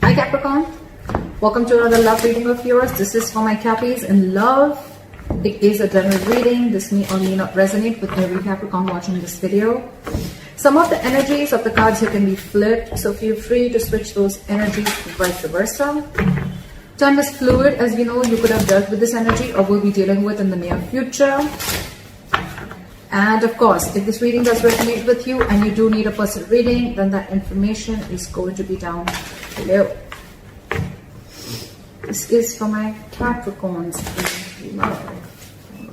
Hi Capricorn, welcome to another love reading of yours. This is for my Cappies in love. It is a general reading. This may or may not resonate with every Capricorn watching this video. Some of the energies of the cards here can be flipped, so feel free to switch those energies vice versa. Time is fluid. As you know, you could have dealt with this energy or will be dealing with in the near future. And of course, if this reading does resonate with you and you do need a personal reading, then that information is going to be down below. This is for my Capricorns in love.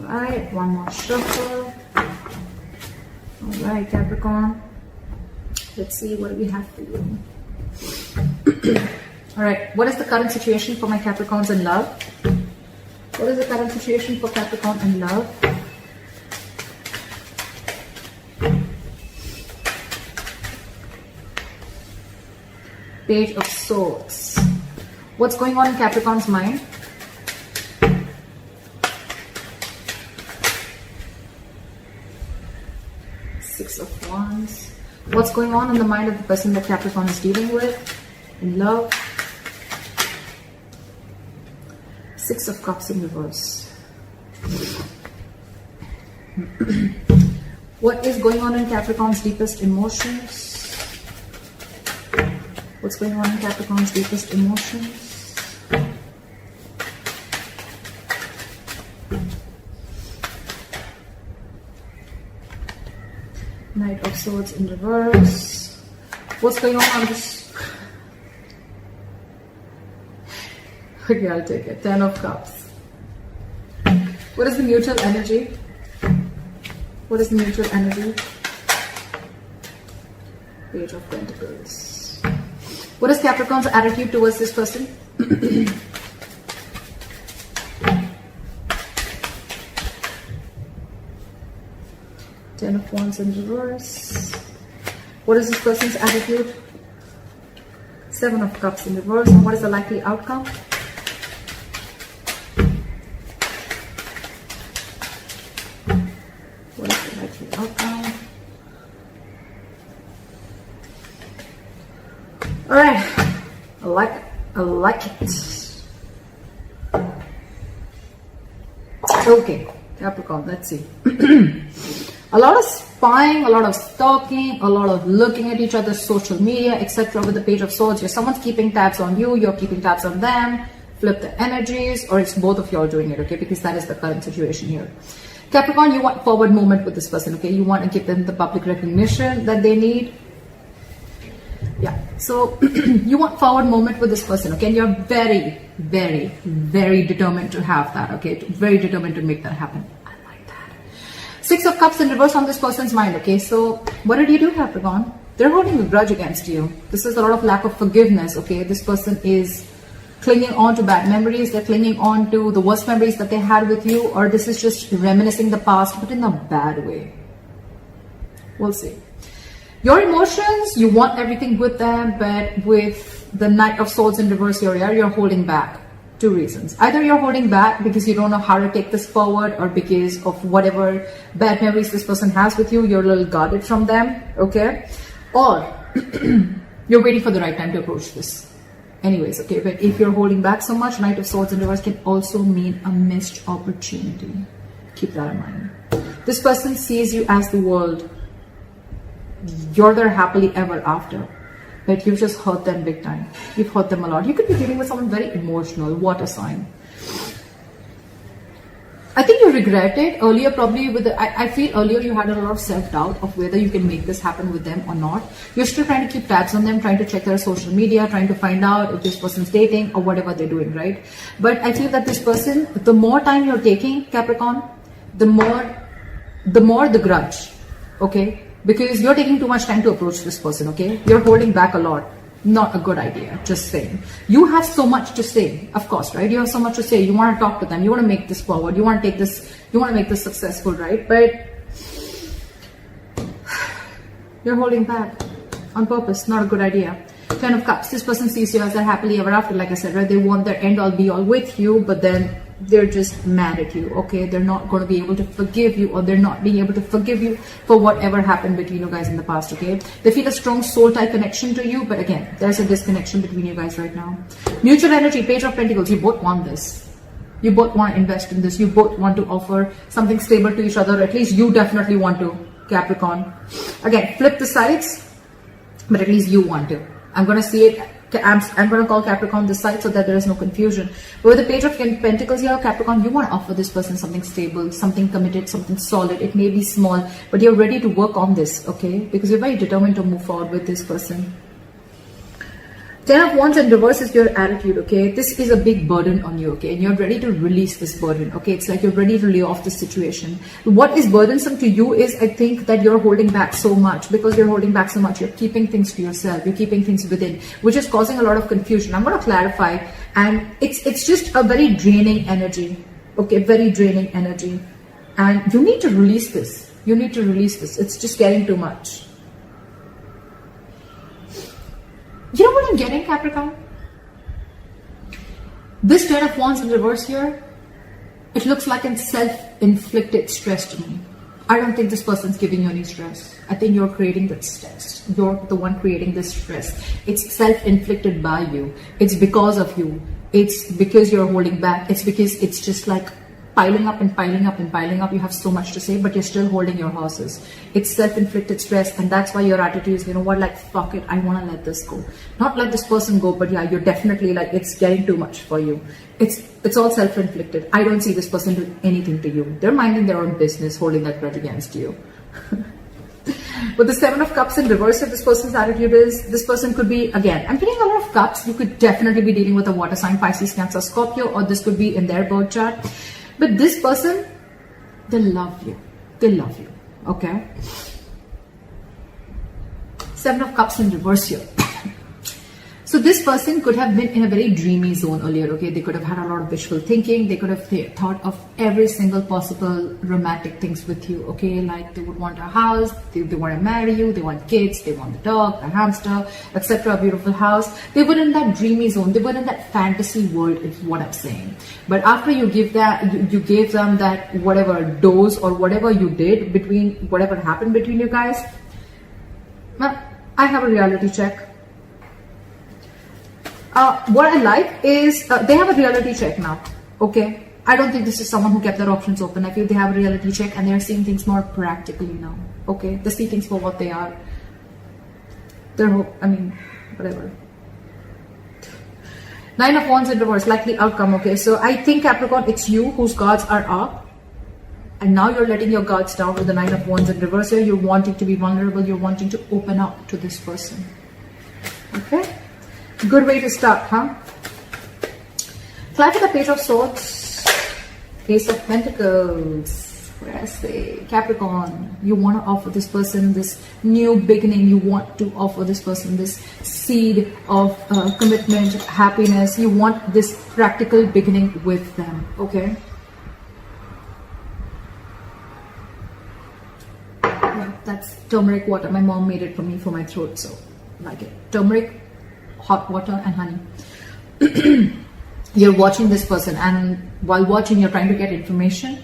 Alright, one more shuffle. Alright, Capricorn. Let's see what we have for you. Alright, what is the current situation for my Capricorns in love? What is the current situation for Capricorn in love? Page of Swords. What's going on in Capricorn's mind? Six of Wands. What's going on in the mind of the person that Capricorn is dealing with in love? Six of Cups in reverse. What is going on in Capricorn's deepest emotions? What's going on in Capricorn's deepest emotions? Knight of Swords in reverse. What's going on this? Okay, I'll take it. 10 of Cups. What is the mutual energy? What is the mutual energy? Page of Pentacles. What is Capricorn's attitude towards this person? Ten of Wands in reverse. What is this person's attitude? Seven of Cups in reverse. And what is the likely outcome? What is the likely outcome? Alright, I like it. Okay, Capricorn, let's see. A lot of spying, a lot of stalking, a lot of looking at each other's social media, etc. with the Page of Swords. Here, someone's keeping tabs on you, you're keeping tabs on them. Flip the energies, or it's both of you all doing it, okay? Because that is the current situation here. Capricorn, you want forward movement with this person, okay? You want to give them the public recognition that they need. Yeah, so you want forward movement with this person, okay? And you're very, very, very determined to have that, okay? Very determined to make that happen. I like that. Six of Cups in reverse on this person's mind, okay? So what did you do, Capricorn? They're holding a grudge against you. This is a lot of lack of forgiveness, okay? This person is clinging on to bad memories. They're clinging on to the worst memories that they had with you, or this is just reminiscing the past, but in a bad way. We'll see. Your emotions, you want everything with them, but with the Knight of Swords in reverse here, you're holding back. Two reasons. Either you're holding back because you don't know how to take this forward, or because of whatever bad memories this person has with you, you're a little guarded from them, okay? Or you're waiting for the right time to approach this. Anyways, okay, but if you're holding back so much, Knight of Swords in reverse can also mean a missed opportunity. Keep that in mind. This person sees you as the world. You're there happily ever after, but you've just hurt them big time. You've hurt them a lot. You could be dealing with someone very emotional, water sign. I think you regret it earlier, probably with the, I feel earlier you had a lot of self-doubt of whether you can make this happen with them or not. You're still trying to keep tabs on them, trying to check their social media, trying to find out if this person's dating or whatever they're doing, right? But I feel that this person, the more time you're taking, Capricorn, the more the grudge, okay? Because you're taking too much time to approach this person, okay? You're holding back a lot. Not a good idea, just saying. You have so much to say, of course, right? You have so much to say. You want to talk to them. You want to make this forward. You want to take this, you want to make this successful, right? But you're holding back on purpose. Not a good idea. Ten of Cups. This person sees you as their happily ever after, like I said, right? They want their end all be all with you, but then they're just mad at you, okay? They're not going to be able to forgive you, or they're not being able to forgive you for whatever happened between you guys in the past, okay? They feel a strong soul tie connection to you, but again, there's a disconnection between you guys right now. Mutual energy, Page of Pentacles, you both want this. You both want to invest in this. You both want to offer something stable to each other. At least you definitely want to, Capricorn. Again, flip the sides, but at least you want to. I'm going to see it. I'm going to call Capricorn this side so that there is no confusion. But with the Page of Pentacles here, Capricorn, you want to offer this person something stable, something committed, something solid. It may be small, but you're ready to work on this, okay? Because you're very determined to move forward with this person. 10 of Wands in reverse is your attitude, okay? This is a big burden on you, okay? And you're ready to release this burden, okay? It's like you're ready to lay off the situation. What is burdensome to you is, I think, that you're holding back so much. Because you're holding back so much, you're keeping things to yourself. You're keeping things within, which is causing a lot of confusion. I'm going to clarify. And it's just a very draining energy, okay? Very draining energy. And you need to release this. You need to release this. It's just getting too much. You know what I'm getting, Capricorn? This 10 of Wands in reverse here, it looks like a self-inflicted stress to me. I don't think this person's giving you any stress. I think you're creating that stress. You're the one creating this stress. It's self-inflicted by you. It's because of you. It's because you're holding back. It's because it's just like piling up and piling up and piling up. You have so much to say, but you're still holding your horses. It's self-inflicted stress, and that's why your attitude is, you know what, like, fuck it, I want to let this go. Not let this person go, but yeah, you're definitely like, it's getting too much for you. It's all self-inflicted. I don't see this person doing anything to you. They're minding their own business, holding that grudge against you. But the 7 of Cups in reverse, if this person's attitude is, this person could be, again, I'm getting a lot of cups. You could definitely be dealing with a water sign, Pisces, Cancer, Scorpio, or this could be in their birth chart. But this person, they love you. They love you. Okay? 7 of Cups in reverse here. So this person could have been in a very dreamy zone earlier, okay? They could have had a lot of wishful thinking. They could have thought of every single possible romantic things with you, okay? Like they would want a house, they want to marry you, they want kids, they want the dog, the hamster, etc., a beautiful house. They were in that dreamy zone. They were in that fantasy world, is what I'm saying. But after you give that, you gave them that whatever dose or whatever you did between, whatever happened between you guys, I have a reality check. What I like is they have a reality check now, okay? I don't think this is someone who kept their options open. I feel they have a reality check and they're seeing things more practically now, okay? They see things for what they are. Whatever. 9 of Wands in reverse, likely outcome, okay? So I think, Capricorn, it's you whose guards are up. And now you're letting your guards down with the 9 of Wands in reverse here. You're wanting to be vulnerable. You're wanting to open up to this person, okay? Good way to start, huh? Fly for the Page of Swords, Ace of Pentacles. Where I say, Capricorn, you want to offer this person this new beginning. You want to offer this person this seed of commitment, happiness. You want this practical beginning with them, okay? Yeah, that's turmeric water. My mom made it for me for my throat, so I like it. Turmeric, hot water and honey. You're watching this person, and while watching, you're trying to get information.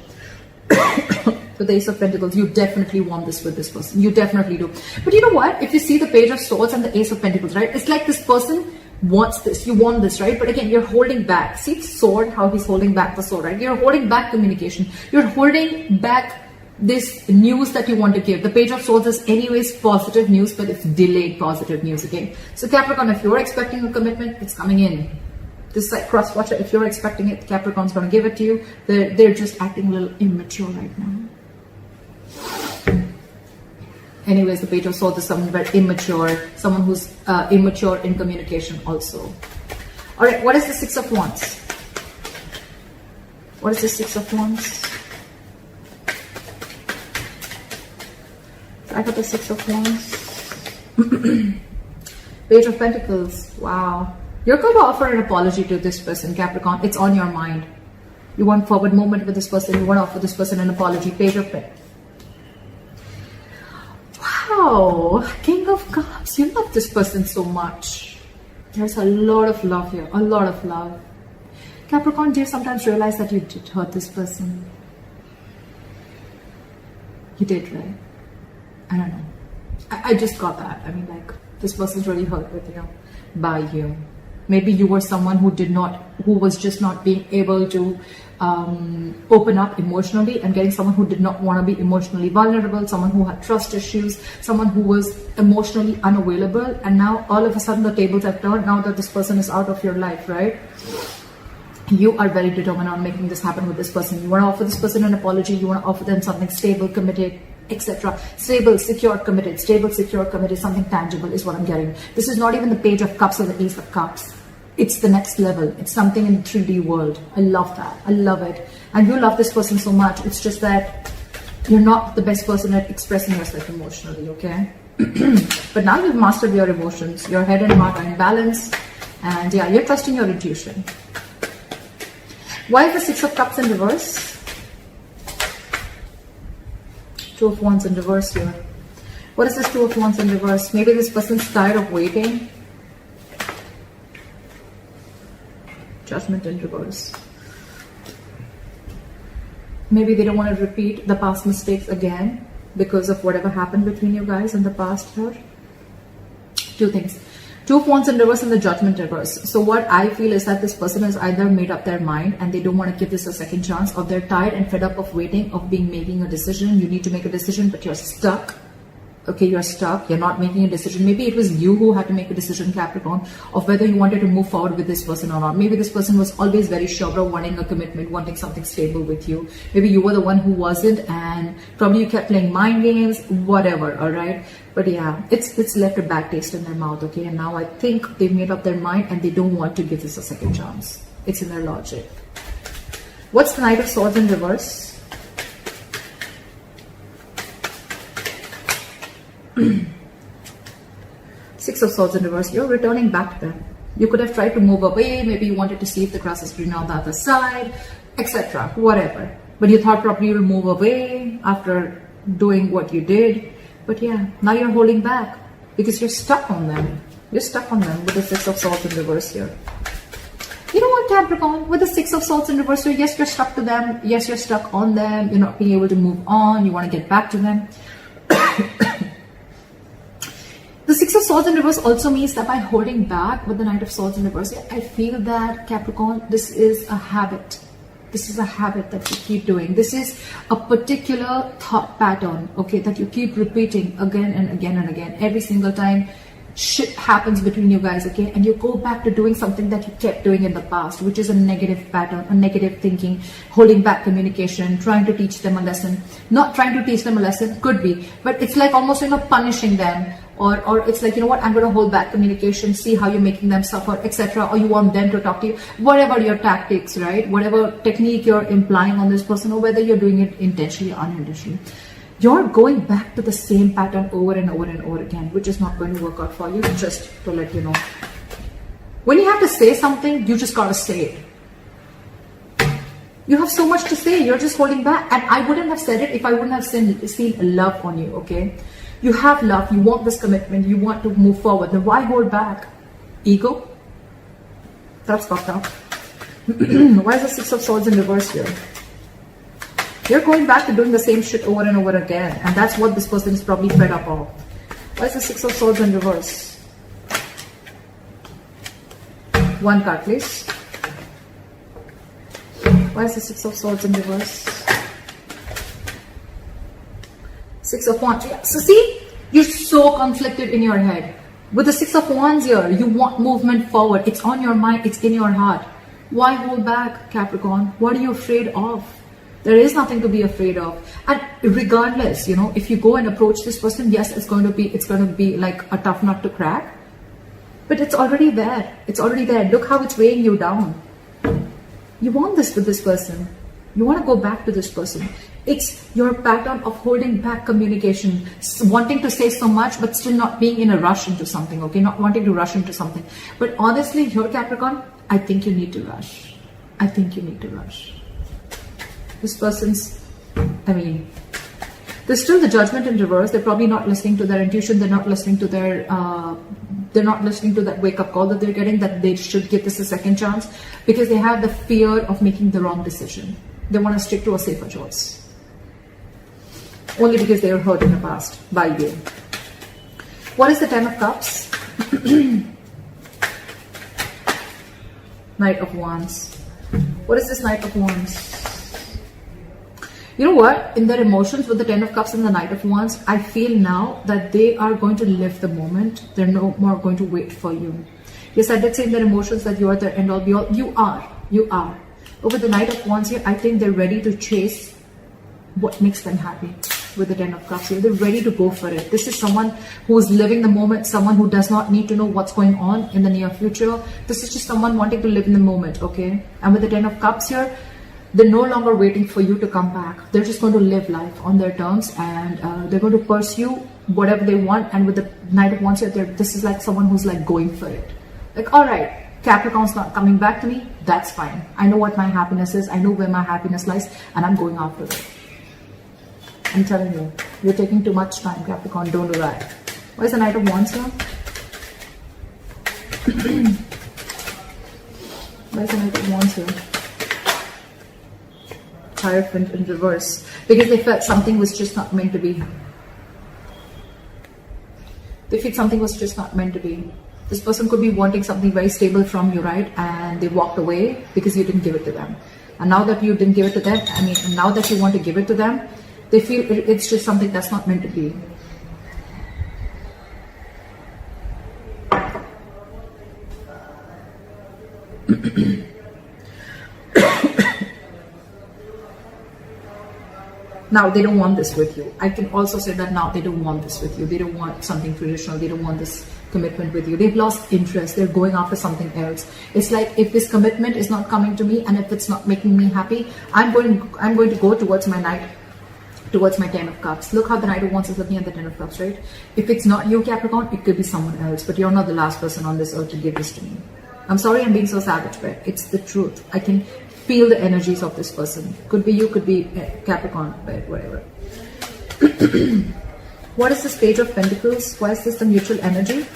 With the Ace of Pentacles, you definitely want this with this person. You definitely do. But you know what? If you see the Page of Swords and the Ace of Pentacles, right? It's like this person wants this. You want this, right? But again, you're holding back. See the sword, how he's holding back the sword, right? You're holding back communication. You're holding back this news that you want to give. The Page of Swords is anyways positive news, but it's delayed positive news, okay? So Capricorn, if you're expecting a commitment, it's coming in. This is like cross watcher. If you're expecting it, Capricorn's going to give it to you. They're just acting a little immature right now. Anyways, the Page of Swords is someone very immature, someone who's immature in communication also. All right, what is the 6 of Wands? What is the 6 of Wands? I got the 6 of Wands. Page of Pentacles. Wow. You're going to offer an apology to this person, Capricorn. It's on your mind. You want forward movement with this person. You want to offer this person an apology. Page of Pentacles. Wow. King of Cups. You love this person so much. There's a lot of love here. A lot of love. Capricorn, do you sometimes realize that you did hurt this person? You did, right? I don't know. I just got that. I mean, like, this person's really hurt with you, by you. Maybe you were someone who was just not being able to open up emotionally, and getting someone who did not want to be emotionally vulnerable, someone who had trust issues, someone who was emotionally unavailable, and now all of a sudden the tables have turned now that this person is out of your life, right? You are very determined on making this happen with this person. You want to offer this person an apology, you want to offer them something stable, committed, etc. Stable, secure, committed, stable, secure, committed, something tangible is what I'm getting. This is not even the Page of Cups or the Ace of Cups. It's the next level. It's something in the 3D world. I love that. I love it. And you love this person so much. It's just that you're not the best person at expressing yourself emotionally, okay? But now you've mastered your emotions. Your head and heart are in balance. And yeah, you're trusting your intuition. Why is the Six of Cups in reverse? Two of Wands in reverse here. What is this Two of Wands in reverse? Maybe this person's tired of waiting. Judgment in reverse. Maybe they don't want to repeat the past mistakes again because of whatever happened between you guys in the past here. Two things. Two of Wands in reverse and the Judgment reverse. So what I feel is that this person has either made up their mind and they don't want to give this a second chance, or they're tired and fed up of waiting, of making a decision. You need to make a decision, but you're stuck. Okay, you're stuck. You're not making a decision. Maybe it was you who had to make a decision, Capricorn, of whether you wanted to move forward with this person or not. Maybe this person was always very sure of wanting a commitment, wanting something stable with you. Maybe you were the one who wasn't, and probably you kept playing mind games, whatever, all right? But yeah, it's left a bad taste in their mouth, okay? And now I think they've made up their mind and they don't want to give this a second chance. It's in their logic. What's the Knight of Swords in reverse? Six of Swords in reverse. You're returning back to them. You could have tried to move away. Maybe you wanted to see if the grass is greener on the other side, etc. Whatever. But you thought probably you'll move away after doing what you did. But yeah, now you're holding back because you're stuck on them. You're stuck on them with the Six of Swords in reverse here. You know what, Capricorn? With the Six of Swords in reverse here, yes, you're stuck to them. Yes, you're stuck on them. You're not being able to move on. You want to get back to them. The Six of Swords in reverse also means that by holding back with the Knight of Swords in reverse, I feel that, Capricorn, this is a habit. This is a habit that you keep doing. This is a particular thought pattern, okay, that you keep repeating again and again and again. Every single time shit happens between you guys, okay, and you go back to doing something that you kept doing in the past, which is a negative pattern, a negative thinking, holding back communication, trying to teach them a lesson. Not trying to teach them a lesson, could be, but it's like almost, punishing them. Or it's like, you know what, I'm going to hold back communication, see how you're making them suffer, etc. Or you want them to talk to you, whatever your tactics, right? Whatever technique you're implying on this person, or whether you're doing it intentionally or unintentionally. You're going back to the same pattern over and over and over again, which is not going to work out for you, just to let you know. When you have to say something, you just got to say it. You have so much to say, you're just holding back. And I wouldn't have said it if I wouldn't have seen love on you, okay? You have love, you want this commitment, you want to move forward. Then why hold back? Ego? That's fucked up. Why is the Six of Swords in reverse here? You're going back to doing the same shit over and over again. And that's what this person is probably fed up of. Why is the Six of Swords in reverse? One card, please. Why is the Six of Swords in reverse? Six of Wands. Yeah. So see, you're so conflicted in your head. With the Six of Wands here, you want movement forward. It's on your mind. It's in your heart. Why hold back, Capricorn? What are you afraid of? There is nothing to be afraid of. And regardless, if you go and approach this person, yes, it's going to be like a tough nut to crack. But it's already there. It's already there. Look how it's weighing you down. You want this with this person. You want to go back to this person. It's your pattern of holding back communication, wanting to say so much, but still not being in a rush into something, okay? Not wanting to rush into something. But honestly, here, Capricorn, I think you need to rush. I think you need to rush. This person's, There's still the Judgment in reverse. They're probably not listening to their intuition. They're not listening to their, they're not listening to that wake-up call that they're getting, that they should give this a second chance, because they have the fear of making the wrong decision. They want to stick to a safer choice. Only because they were hurt in the past by you. What is the Ten of Cups? Knight of Wands. What is this Knight of Wands? You know what? In their emotions with the Ten of Cups and the Knight of Wands, I feel now that they are going to live the moment. They're no more going to wait for you. Yes, I did say in their emotions that you are the end all be all. You are. But with the Knight of Wands here, I think they're ready to chase what makes them happy. With the Ten of Cups here, they're ready to go for it. This is someone who is living the moment, someone who does not need to know what's going on in the near future. This is just someone wanting to live in the moment, okay? And with the Ten of Cups here, they're no longer waiting for you to come back. They're just going to live life on their terms, and they're going to pursue whatever they want. And with the Knight of Wands here, this is like someone who's like going for it. Like, all right, Capricorn's not coming back to me. That's fine. I know what my happiness is. I know where my happiness lies, and I'm going after it. I'm telling you, you're taking too much time, Capricorn. Don't do that. Why is the Knight of Wands here? Why is the Knight of Wands here? Hierophant in reverse. Because they felt something was just not meant to be. They feel something was just not meant to be. This person could be wanting something very stable from you, right? And they walked away because you didn't give it to them. And now that you didn't give it to them, and now that you want to give it to them, they feel it's just something that's not meant to be. Now they don't want this with you. I can also say that now they don't want this with you. They don't want something traditional. They don't want this commitment with you. They've lost interest. They're going after something else. It's like, if this commitment is not coming to me, and if it's not making me happy, I'm going to go towards my Ten of Cups. Look how the Knight of Wands is looking at the Ten of Cups, right? If it's not you, Capricorn, it could be someone else, but you're not the last person on this earth to give this to me. I'm sorry I'm being so savage, but it's the truth. I can feel the energies of this person. Could be you, could be Capricorn, but whatever. What is this Page of Pentacles? Why is this the mutual energy?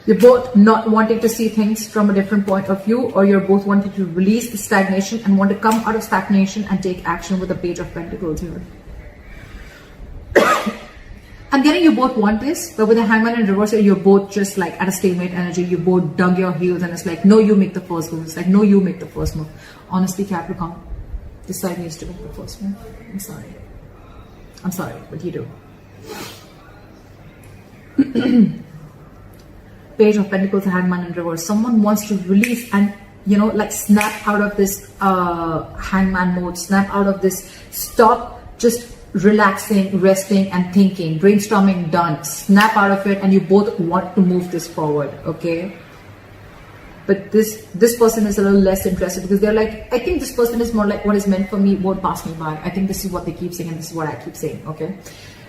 You're both not wanting to see things from a different point of view, or you're both wanting to release the stagnation and want to come out of stagnation and take action with the Page of Pentacles here. I'm getting you both want this, but with the Hangman in reverse, you're both just like at a stalemate energy. You both dug your heels, and it's like, no, you make the first move. It's like, no, you make the first move. Honestly, Capricorn, this side needs to make the first move. I'm sorry, but you do. Page of Pentacles, Hangman in reverse. Someone wants to release and, like snap out of this hangman mode, snap out of this, stop just relaxing, resting and thinking, brainstorming done, snap out of it, and you both want to move this forward, okay? But this person is a little less interested, because they're like, I think this person is more like, what is meant for me won't pass me by. I think this is what they keep saying, and this is what I keep saying, okay?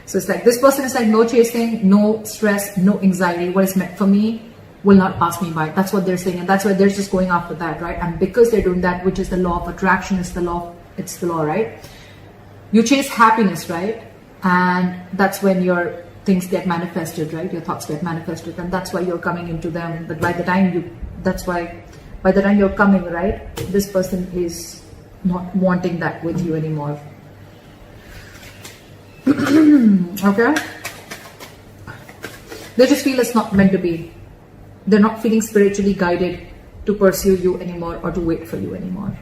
So it's like, this person is like, no chasing, no stress, no anxiety. What is meant for me will not pass me by. That's what they're saying, and that's why they're just going after that, right? And because they're doing that, which is the law of attraction, it's the law, right? You chase happiness, right? And that's when your things get manifested, right? Your thoughts get manifested, and that's why you're coming into them. But by the time you're coming, right, this person is not wanting that with you anymore. Okay? They just feel it's not meant to be. They're not feeling spiritually guided to pursue you anymore or to wait for you anymore.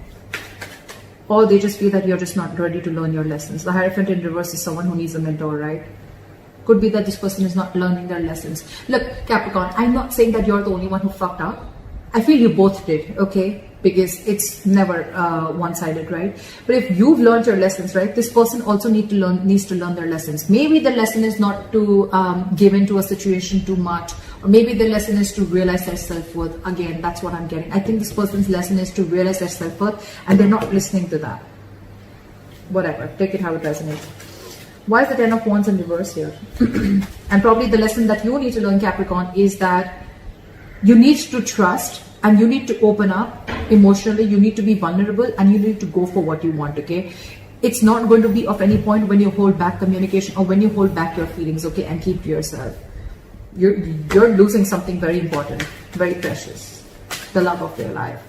Or they just feel that you're just not ready to learn your lessons. The Hierophant in reverse is someone who needs a mentor, right? Could be that this person is not learning their lessons. Look, Capricorn, I'm not saying that you're the only one who fucked up. I feel you both did, okay? Because it's never one-sided, right? But if you've learned your lessons, right, this person also needs to learn their lessons. Maybe the lesson is not to give into a situation too much, or maybe the lesson is to realize their self-worth. Again, that's what I'm getting. I think this person's lesson is to realize their self-worth, and they're not listening to that. Whatever, take it how it resonates. Why is the Ten of Wands in reverse here? And probably the lesson that you need to learn, Capricorn, is that you need to trust, and you need to open up emotionally. You need to be vulnerable, and you need to go for what you want, okay? it's not going to be of any point when you hold back communication or when you hold back your feelings, okay, and keep to yourself. You're losing something very important, very precious, the love of their life.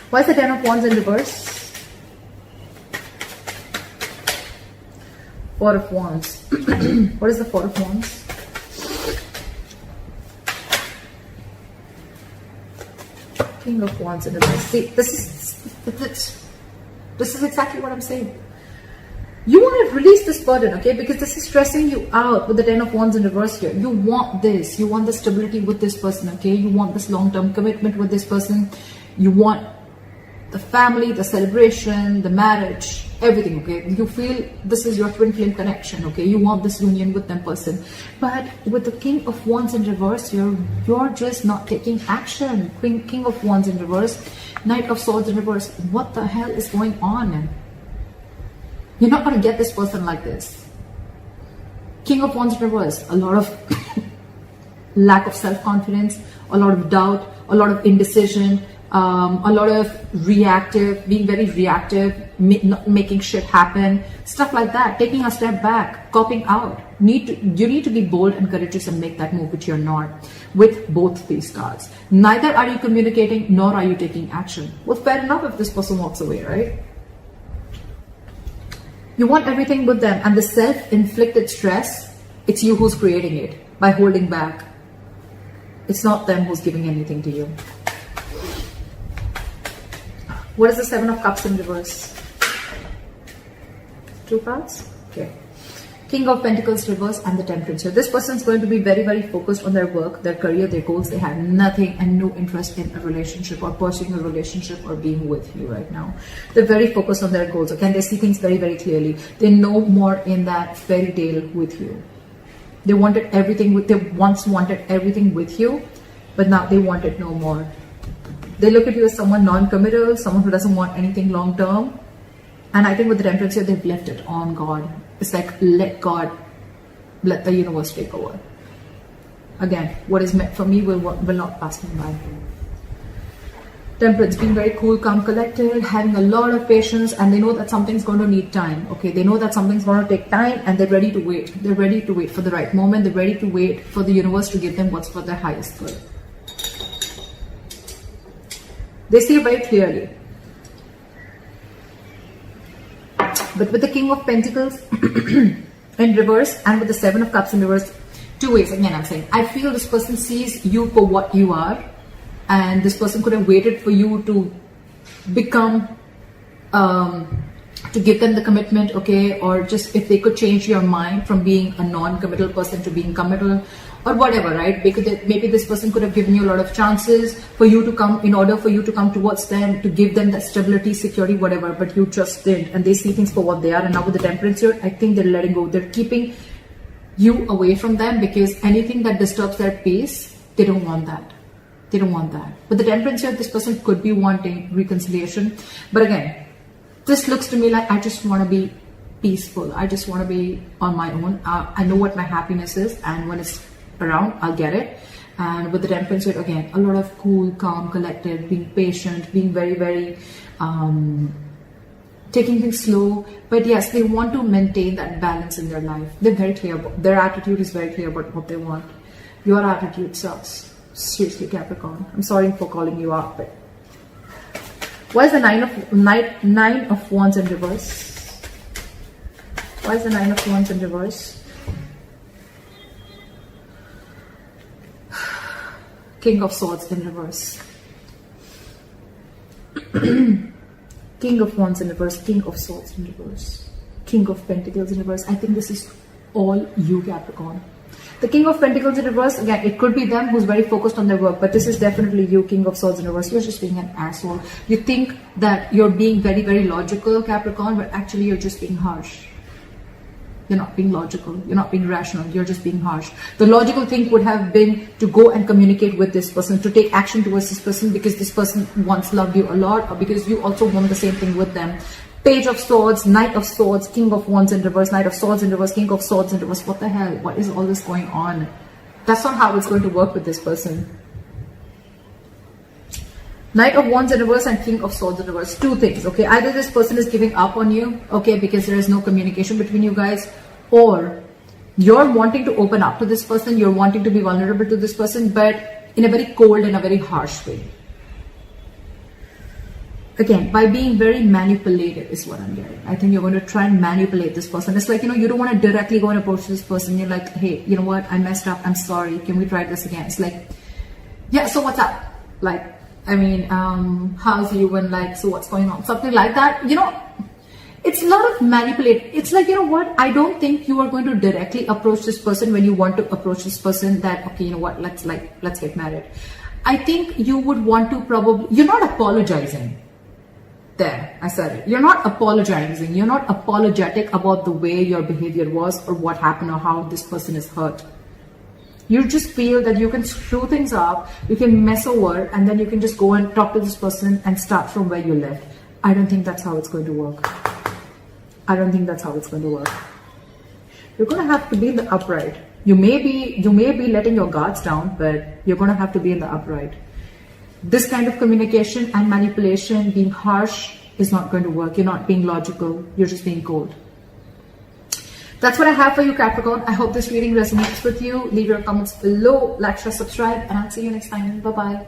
Why is the Ten of Wands in reverse? Four of Wands. What is the Four of Wands? King of Wands in reverse. See, this is exactly what I'm saying. You want to release this burden, okay? Because this is stressing you out with the Ten of Wands in reverse here. You want this. You want the stability with this person, okay? You want this long-term commitment with this person. You want the family, the celebration, the marriage, everything, okay? You feel this is your twin flame connection, okay? You want this union with them person. But with the King of Wands in reverse, you're just not taking action. King of Wands in reverse, Knight of Swords in reverse. What the hell is going on? You're not going to get this person like this. King of Wands in reverse, a lot of lack of self-confidence, a lot of doubt, a lot of indecision, a lot of reactive, being very reactive, not making shit happen, stuff like that, taking a step back, copping out. You need to be bold and courageous and make that move, which you're not with both these cards. Neither are you communicating, nor are you taking action. Well, fair enough if this person walks away, right? You want everything with them, and the self-inflicted stress, it's you who's creating it by holding back. It's not them who's giving anything to you. What is the Seven of Cups in reverse? Two cards? Okay. King of Pentacles reverse and the Temperance here. This person is going to be very, very focused on their work, their career, their goals. They have nothing and no interest in a relationship or pursuing a relationship or being with you right now. They're very focused on their goals. Okay, and they see things very, very clearly. They're no more in that fairy tale with you. They wanted everything they once wanted everything with you, but now they want it no more. They look at you as someone non-committal, someone who doesn't want anything long-term. And I think with the Temperance here, they've left it on God. It's like, let the universe take over. Again, what is meant for me will not pass me by. Temperance, being very cool, calm, collected, having a lot of patience, and they know that something's going to need time. Okay, they know that something's going to take time, and they're ready to wait. They're ready to wait for the right moment. They're ready to wait for the universe to give them what's for their highest good. They see it very clearly. But with the King of Pentacles in reverse and with the Seven of Cups in reverse, two ways. Again, I'm saying, I feel this person sees you for what you are, and this person could have waited for you to become, to give them the commitment, okay, or just if they could change your mind from being a non-committal person to being committal, or whatever, right? Because maybe this person could have given you a lot of chances for you to come, in order for you to come towards them, to give them that stability, security, whatever, but you just didn't. And they see things for what they are. And now with the Temperance here, I think they're letting go. They're keeping you away from them because anything that disturbs their peace, they don't want that. They don't want that. But the Temperance here, this person could be wanting reconciliation. But again, this looks to me like, I just want to be peaceful. I just want to be on my own. I know what my happiness is, and when it's around, I'll get it. And with the Temperance here, again, a lot of cool, calm, collected, being patient, being very, very taking things slow. But yes, they want to maintain that balance in their life. They're very clear. Their attitude is very clear about what they want. Your attitude sucks. Seriously, Capricorn. I'm sorry for calling you out, but why is the Nine of Wands in reverse? Why is the Nine of Wands in reverse? King of Swords in reverse. King of Wands in reverse. King of Swords in reverse. King of Pentacles in reverse. I think this is all you, Capricorn. The King of Pentacles in reverse, again, it could be them who's very focused on their work, but this is definitely you, King of Swords in reverse. You're just being an asshole. You think that you're being very, very logical, Capricorn, but actually you're just being harsh. You're not being logical. You're not being rational. You're just being harsh. The logical thing would have been to go and communicate with this person, to take action towards this person because this person once loved you a lot, or because you also want the same thing with them. Page of Swords, Knight of Swords, King of Wands in reverse, Knight of Swords in reverse, King of Swords in reverse. What the hell? What is all this going on? That's not how it's going to work with this person. Knight of Wands in reverse and King of Swords in reverse. Two things, okay? Either this person is giving up on you, okay, because there is no communication between you guys, or you're wanting to open up to this person, you're wanting to be vulnerable to this person, but in a very cold and a very harsh way. Again, by being very manipulative is what I'm getting. I think you're going to try and manipulate this person. It's like, you know, you don't want to directly go and approach this person. You're like, hey, you know what? I messed up. I'm sorry. Can we try this again? It's like, yeah, so what's up? Like, I mean, how's you? And like, so what's going on? Something like that. You know, it's a lot of manipulate. It's like, you know what? I don't think you are going to directly approach this person when you want to approach this person that, okay, you know what? Let's get married. I think you would want to probably, you're not apologizing. There, I said it. You're not apologizing. You're not apologetic about the way your behavior was or what happened or how this person is hurt. You just feel that you can screw things up, you can mess over, and then you can just go and talk to this person and start from where you left. I don't think that's how it's going to work. I don't think that's how it's going to work. You're going to have to be in the upright. You may be letting your guards down, but you're going to have to be in the upright. This kind of communication and manipulation, being harsh, is not going to work. You're not being logical. You're just being cold. That's what I have for you, Capricorn. I hope this reading resonates with you. Leave your comments below, like, share, subscribe, and I'll see you next time. Bye-bye.